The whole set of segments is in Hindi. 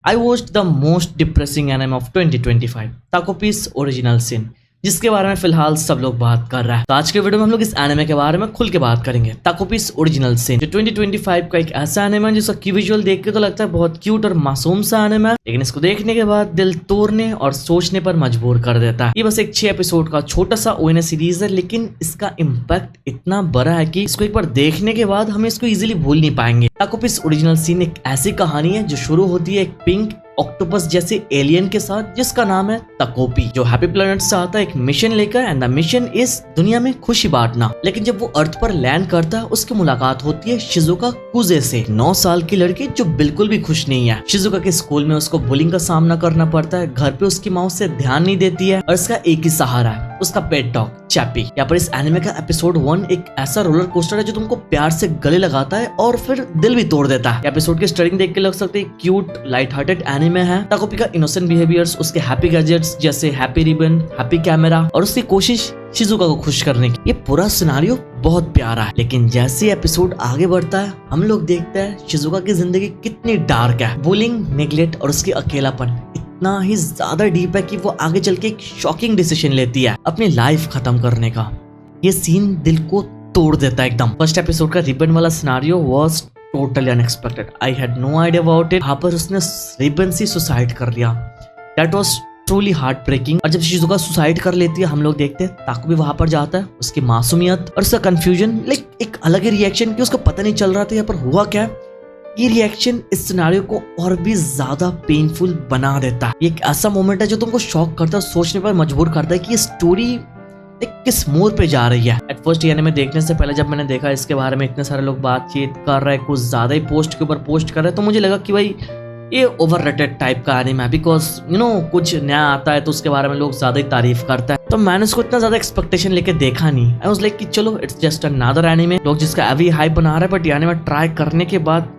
I watched the most depressing anime of 2025, Taco Piece Original Sin, जिसके बारे में फिलहाल सब लोग बात कर रहा है। तो आज के वीडियो में हम लोग इस एनिमे के बारे में खुल के बात करेंगे। ताको पीस ओरिजिनल सिन जो 2025 का एक ऐसा एनिमे है जिसका की विजुअल देख के तो लगता है बहुत क्यूट और मासूम सा एनिमे है, लेकिन इसको देखने के बाद दिल तोड़ने और सोचने पर मजबूर कर देता है। ये बस एक 6 एपिसोड का छोटा सा ओएनए सीरीज है, लेकिन इसका इम्पैक्ट इतना बड़ा है कि इसको एक बार देखने के बाद हम इसको इजीली भूल नहीं पाएंगे। ताको पीस ओरिजिनल सिन एक ऐसी कहानी है जो शुरू होती है एक पिंक ऑक्टोपस जैसे एलियन के साथ जिसका नाम है तकोपी, जो हैप्पी प्लैनेट से आता है एक मिशन लेकर। एंड द मिशन इस दुनिया में खुशी बांटना। लेकिन जब वो अर्थ पर लैंड करता है उसकी मुलाकात होती है शिजुका कुजे से, 9 साल की लड़की जो बिल्कुल भी खुश नहीं है। शिजुका के स्कूल में उसको बुलिंग का सामना करना पड़ता है, घर पे उसकी माँ उससे ध्यान नहीं देती है और इसका एक ही सहारा है उसका पेट डॉग चैपी। यहाँ पर इस एनिमे का एपिसोड 1 एक ऐसा रोलर कोस्टर है जो तुमको प्यार से गले लगाता है और फिर दिल भी तोड़ देता है। एपिसोड के स्टार्टिंग देख के लग सकते है क्यूट लाइट हार्टेड एनिमे है। ताकोपी का इनोसेंट बिहेवियर्स, उसके हैप्पी गैजेट्स जैसे हैप्पी रिबन, हैप्पी कैमरा और उसकी कोशिश शिजुका को खुश करने की, ये पूरा सिनारियो बहुत प्यारा है। लेकिन जैसे एपिसोड आगे बढ़ता है हम लोग देखते हैं शिजुका की जिंदगी कितनी डार्क है। बुलिंग, नेग्लेक्ट और उसकी अकेलापन इतना ही ज्यादा डीप है कि वो आगे चल के एक शॉकिंग डिसीजन लेती है अपनी लाइफ खत्म करने का। ये सीन दिल को तोड़ देता है एकदम। फर्स्ट एपिसोड का रिबन वाला scenario was totally unexpected. I had no idea about it. यहाँ पर उसने रिबन से सुसाइड कर लिया। That was truly heart breaking. और जब शिजुका सुसाइड कर लेती है हम लोग देखते हैं ताको भी वहां पर जाता है। उसकी मासूमियत और उसका कंफ्यूजन, लाइक एक अलग ही रिएक्शन कि उसको पता नहीं चल रहा था यहाँ पर हुआ क्या। ये रिएक्शन इस सिनेरियो को और भी ज्यादा पेनफुल बना देता है। एक ऐसा मोमेंट है जो तुमको शॉक करता है, सोचने पर मजबूर करता है कि ये स्टोरी एक किस मोड़ पे जा रही है। एट फर्स्ट ये एनिमे देखने से पहले जब मैंने देखा इसके बारे में इतने सारे लोग बातचीत कर रहे हैं, कुछ ज्यादा ही पोस्ट के ऊपर पोस्ट कर रहे हैं, तो मुझे लगा कि भाई ये ओवररेटेड टाइप का एनिमे है। बिकॉज कुछ नया आता है तो उसके बारे में लोग ज्यादा ही तारीफ करता है, तो मैंने उसको इतना ज्यादा एक्सपेक्टेशन लेके देखा नहीं। आई वाज लाइक कि चलो इट्स जस्ट अनदर एनिमे, लोग जिसका अभी हाइप बना रहे हैं, बट ये एनिमे ट्राई करने के बाद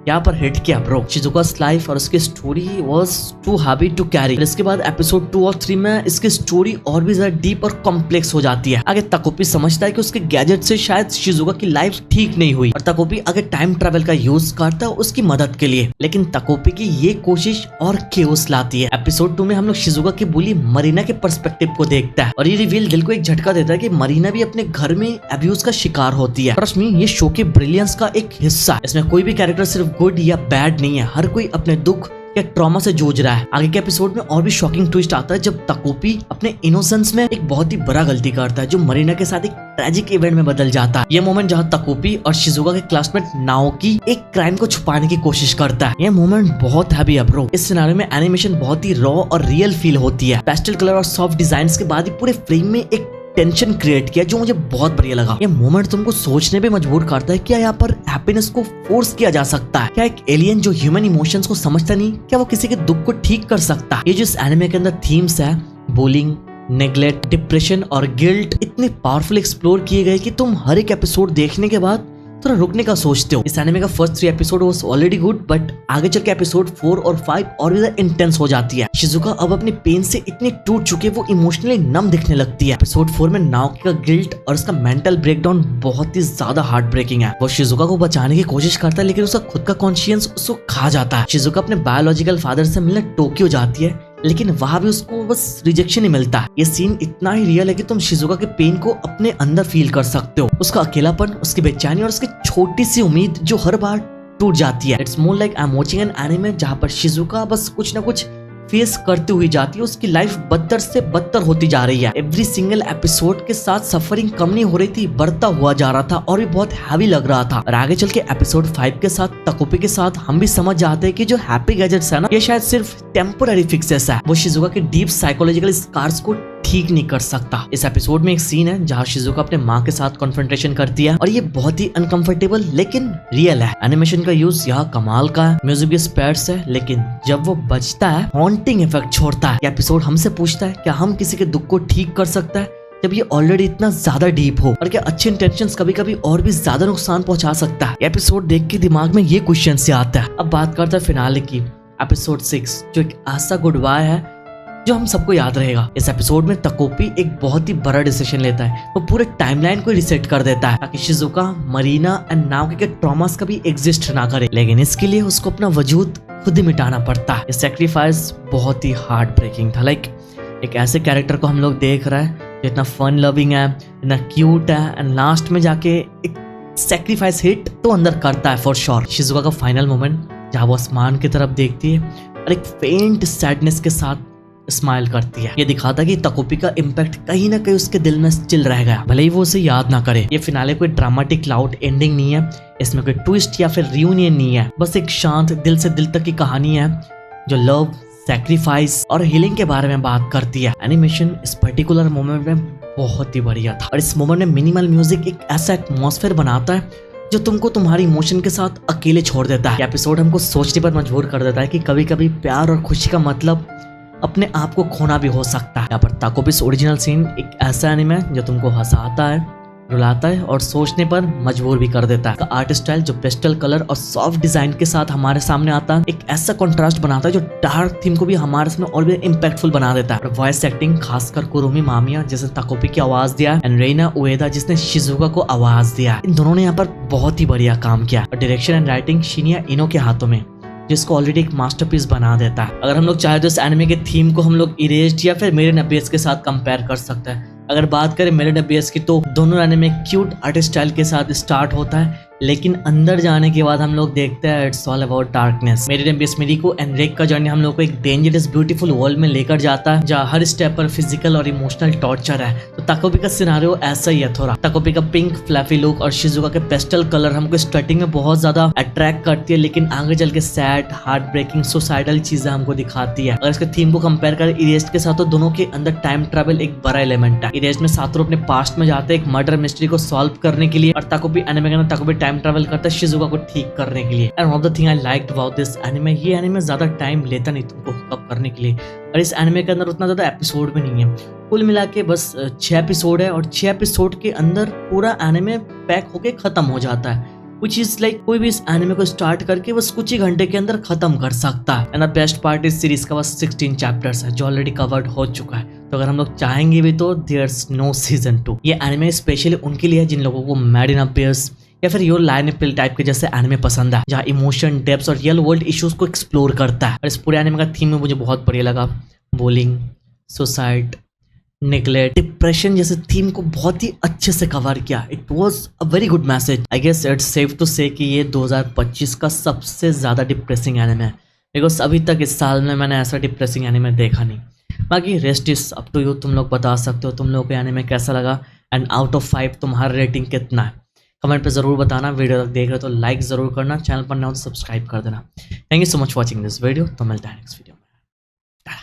यहाँ पर हिट किया ब्रो। शिजुका's लाइफ और उसकी story was too heavy to carry. इसके बाद एपिसोड 2 और 3 में इसकी स्टोरी और भी ज्यादा डीप और कॉम्प्लेक्स हो जाती है। आगे तकोपी समझता है कि उसके गैजेट से शायद शिजुका की लाइफ ठीक नहीं हुई और तकोपी आगे टाइम ट्रेवल का यूज करता है उसकी मदद के लिए। लेकिन तकोपी की ये कोशिश और केओस लाती है। एपिसोड 2 में हम लोग शिजुका की बुली मरीना के पर्सपेक्टिव को देखता है और ये रिवील दिल को एक झटका देता है कि मरीना भी अपने घर में अब्यूज का शिकार होती है। ट्रस्ट मी, ये शो के ब्रिलियंस का एक हिस्सा है। इसमें कोई भी कैरेक्टर सिर्फ गुड या बैड नहीं है, हर कोई अपने दुख या ट्रॉमा से जूझ रहा है। आगे के एपिसोड में और भी शॉकिंग ट्विस्ट आता है जब तकोपी अपने इनोसेंस में एक बहुत ही बड़ा गलती करता है जो मरीना के साथ एक ट्रेजिक इवेंट में बदल जाता है। ये मोमेंट जहाँ तकोपी और शिजुका के क्लासमेट नाओकी एक क्राइम को छुपाने की कोशिश करता है, ये मोमेंट बहुत हैवी है ब्रो। इस सिनेरियो में एनिमेशन बहुत ही रॉ और रियल फील होती है। पेस्टल कलर और सॉफ्ट डिजाइन के बाद ही पूरे फ्रेम में एक टेंशन क्रिएट किया जो मुझे बहुत बढ़िया लगा। ये मोमेंट तुमको सोचने पे मजबूर करता है क्या यहाँ पर हैप्पीनेस को फोर्स किया जा सकता है? क्या एक एलियन जो ह्यूमन इमोशंस को समझता नहीं, क्या वो किसी के दुख को ठीक कर सकता है? ये जो इस एनिमे के अंदर थीम्स है, बुलिंग, नेग्लेक्ट, डिप्रेशन और गिल्ट, इतने पावरफुल एक्सप्लोर किए गए कि तुम हर एक एपिसोड देखने के बाद थोड़ा रुकने का सोचते हो। इस एनिमे का first 3 episode was already good, but आगे चल के एपिसोड 4 और 5 और भी ज्यादा इंटेंस हो जाती है। शिजुका अब अपने पेन से इतनी टूट चुके वो इमोशनली नम दिखने लगती है। एपिसोड 4 में नाओकी का गिल्ट और उसका मेंटल ब्रेकडाउन बहुत ही ज्यादा हार्ट ब्रेकिंग है। वो शिजुका को बचाने की कोशिश करता है लेकिन उसका खुद का कॉन्शियंस उसको खा जाता है। शिजुका अपने बायोलॉजिकल फादर से मिलने टोक्यो जाती है लेकिन वहां भी उसको बस रिजेक्शन ही मिलता है। ये सीन इतना ही रियल है कि तुम शिजुका के पेन को अपने अंदर फील कर सकते हो, उसका अकेलापन, उसकी बेचैनी और उसकी छोटी सी उम्मीद जो हर बार टूट जाती है। It's more like I am watching an anime जहाँ पर शिजुका बस कुछ ना कुछ फेस करती हुई जाती है। उसकी लाइफ बदतर से बदतर होती जा रही है। एवरी सिंगल एपिसोड के साथ सफरिंग कम नहीं हो रही थी, बढ़ता हुआ जा रहा था और भी बहुत हैवी लग रहा था। और आगे चल के एपिसोड 5 के साथ तकोपी के साथ हम भी समझ जाते हैं कि जो हैप्पी गैजेट्स है ना, ये शायद सिर्फ टेम्पोररी फिक्सेस है। वो शिजुका के डीप साइकोलॉजिकल स्कार्स को ठीक नहीं कर सकता। इस एपिसोड में एक सीन है जहाँ शिजुका अपने माँ के साथ कॉन्फ्रंटेशन करती है और ये बहुत ही अनकंफर्टेबल लेकिन रियल है। एनिमेशन का यूज यहाँ कमाल का है, म्यूजिक भी स्पेयर्स है, लेकिन जब वो बजता है हॉन्टिंग इफेक्ट छोड़ता है। एपिसोड हमसे पूछता है क्या हम किसी के दुख को ठीक कर सकता है जब ये ऑलरेडी इतना ज्यादा डीप हो, और क्या अच्छे इंटेंशंस कभी कभी और भी ज्यादा नुकसान पहुंचा सकता है? एपिसोड देख के दिमाग में ये क्वेश्चन से आता है। अब बात करते हैं फिनाले की, एपिसोड 6 जो एक ऐसा गुड बाय है जो हम सबको याद रहेगा। इस एपिसोड में तकोपी एक बहुत ही बड़ा डिसीजन लेता है, वो पूरे टाइमलाइन को रिसेट कर देता है ताकि शिजुका, मरीना एंड नाओकी के ट्रॉमास कभी एग्जिस्ट ना करे। लेकिन इसके लिए उसको अपना वजूद खुद ही मिटाना पड़ता है। ये सेक्रीफाइस बहुत ही हार्ट ब्रेकिंग था। लाइक एक ऐसे कैरेक्टर को हम लोग देख रहे हैं जो इतना फन लविंग है, इतना क्यूट है, एंड लास्ट में जाके एक सेक्रीफाइस हिट तो अंदर करता है फॉर श्योर। शिजुका का फाइनल मोमेंट जहाँ वो आसमान की तरफ देखती है और एक फेंट सैडनेस के साथ स्माइल करती है, ये दिखाता है कि ताकोपी का इम्पैक्ट कहीं ना कहीं उसके दिल में स्टिल रह गया, भले ही वो उसे याद ना करे। ये फिनाले कोई ड्रामेटिक लाउड एंडिंग नहीं है, इसमें कोई ट्विस्ट या फिर रियूनियन नहीं है, बस एक शांत दिल से दिल तक की कहानी है जो लव, सैक्रिफाइस और हीलिंग के बारे में बात करती है। एनिमेशन इस पर्टिकुलर मोमेंट में बहुत ही बढ़िया था और इस मोमेंट में मिनिमल म्यूजिक एक ऐसा एटमॉस्फेयर बनाता है जो तुमको तुम्हारी इमोशन के साथ अकेले छोड़ देता है। एपिसोड हमको सोचने पर मजबूर कर देता है कि कभी कभी प्यार और खुशी का मतलब अपने आप को खोना भी हो सकता है। यहाँ पर ताकोपिस ओरिजिनल सीन एक ऐसा एनिमे है जो तुमको हंसाता है, रुलाता है और सोचने पर मजबूर भी कर देता है। आर्ट स्टाइल जो पेस्टल कलर और सॉफ्ट डिजाइन के साथ हमारे सामने आता है, एक ऐसा कंट्रास्ट बनाता है जो डार्क थीम को भी हमारे सामने और भी इम्पैक्टफुल बना देता है। वॉइस एक्टिंग खासकर कुरुमी मामिया जिसने ताकोपी की आवाज दिया एंड रेना उएदा जिसने शिजुका को आवाज दिया, इन दोनों ने यहाँ पर बहुत ही बढ़िया काम किया। और डायरेक्शन एंड राइटिंग शिनिया इनो के हाथों में, जिसको ऑलरेडी एक मास्टरपीस बना देता है। अगर हम लोग चाहे तो इस एनिमे के थीम को हम लोग इरेज्ड या फिर मेरे नबीस के साथ कंपेयर कर सकते हैं। अगर बात करें मेरे नबीस की तो दोनों एनिमे क्यूट आर्ट स्टाइल के साथ स्टार्ट होता है, लेकिन अंदर जाने के बाद हम लोग देखते हैं इट्स ऑल अबाउट डार्कनेस। मेरे नबीस मिरिको एंड रेक का जर्नी हम लोग को एक डेंजरस ब्यूटीफुल वर्ल्ड में लेकर जाता है जहाँ हर स्टेप पर फिजिकल और इमोशनल टॉर्चर है। तो ताकोपी का सिनारियो ऐसा ही है थोड़ा। ताकोपी का पिंक फ्लैफी लुक और शिजुका के पेस्टल कलर हमको स्टार्टिंग में बहुत ज्यादा अट्रैक्ट करती है, लेकिन आगे चल के सैड, हार्ट ब्रेकिंग, सुसाइडल चीजें हमको दिखाती है। अगर इसके थीम को कंपेयर करें इरेज्ड के साथ तो दोनों के अंदर टाइम ट्रैवल एक बड़ा एलिमेंट है। इरेज्ड में सातों अपने पास्ट में जाते हैं एक मर्डर मिस्ट्री को सॉल्व करने के लिए, और ताकोपी एनिमे के अंदर ताकोपी टाइम ट्रैवल करता है शिजुका को ठीक करने के लिए। And one of the thing I liked about this anime, ये एनिमे ज्यादा टाइम लेता नहीं तुमको हुकअप करने के लिए, और इस एनिमे के अंदर उतना ज्यादा एपिसोड भी नहीं है। कुल मिला के बस 6 एपिसोड है और 6 एपिसोड के अंदर पूरा एनिमे पैक होके खत्म हो जाता है, which is like कोई भी इस एनिमे को स्टार्ट करके बस कुछ ही घंटे के अंदर खत्म कर सकता है। एंड द बेस्ट पार्ट इस सीरीज का बस 16 चैप्टर्स है जो ऑलरेडी कवर्ड हो चुका है, तो अगर हम लोग चाहेंगे भी तो देयर्स नो सीजन 2। ये एनिमे स्पेशली उनके लिए है जिन लोगों को मैड इन अफेयर्स या फिर योर लाइन पिल टाइप के जैसे एनिमे पसंद है, जहाँ इमोशन, डेप्थ और रियल वर्ल्ड इश्यूज को एक्सप्लोर करता है। और इस पूरे एनिमे का थीम में मुझे बहुत बढ़िया लगा। बुलिंग, सुसाइड, नेग्लेक्ट, डिप्रेशन जैसे थीम को बहुत ही अच्छे से कवर किया। It was a very good message. I guess it's safe to say कि ये 2025 का सबसे ज्यादा डिप्रेसिंग एनिमे है, बिकॉज अभी तक इस साल में मैंने ऐसा डिप्रेसिंग एनिमे देखा नहीं। बाकी rest is up to you, तुम लोग बता सकते हो तुम लोगों को एनिमे कैसा लगा एंड आउट ऑफ 5 तुम्हारा रेटिंग कितना है, कमेंट पे जरूर बताना। वीडियो तक देख रहे हो तो लाइक जरूर करना, चैनल पर ना हो तो सब्सक्राइब कर देना। Thank you so much watching this video, तो मिलता है नेक्स्ट वीडियो।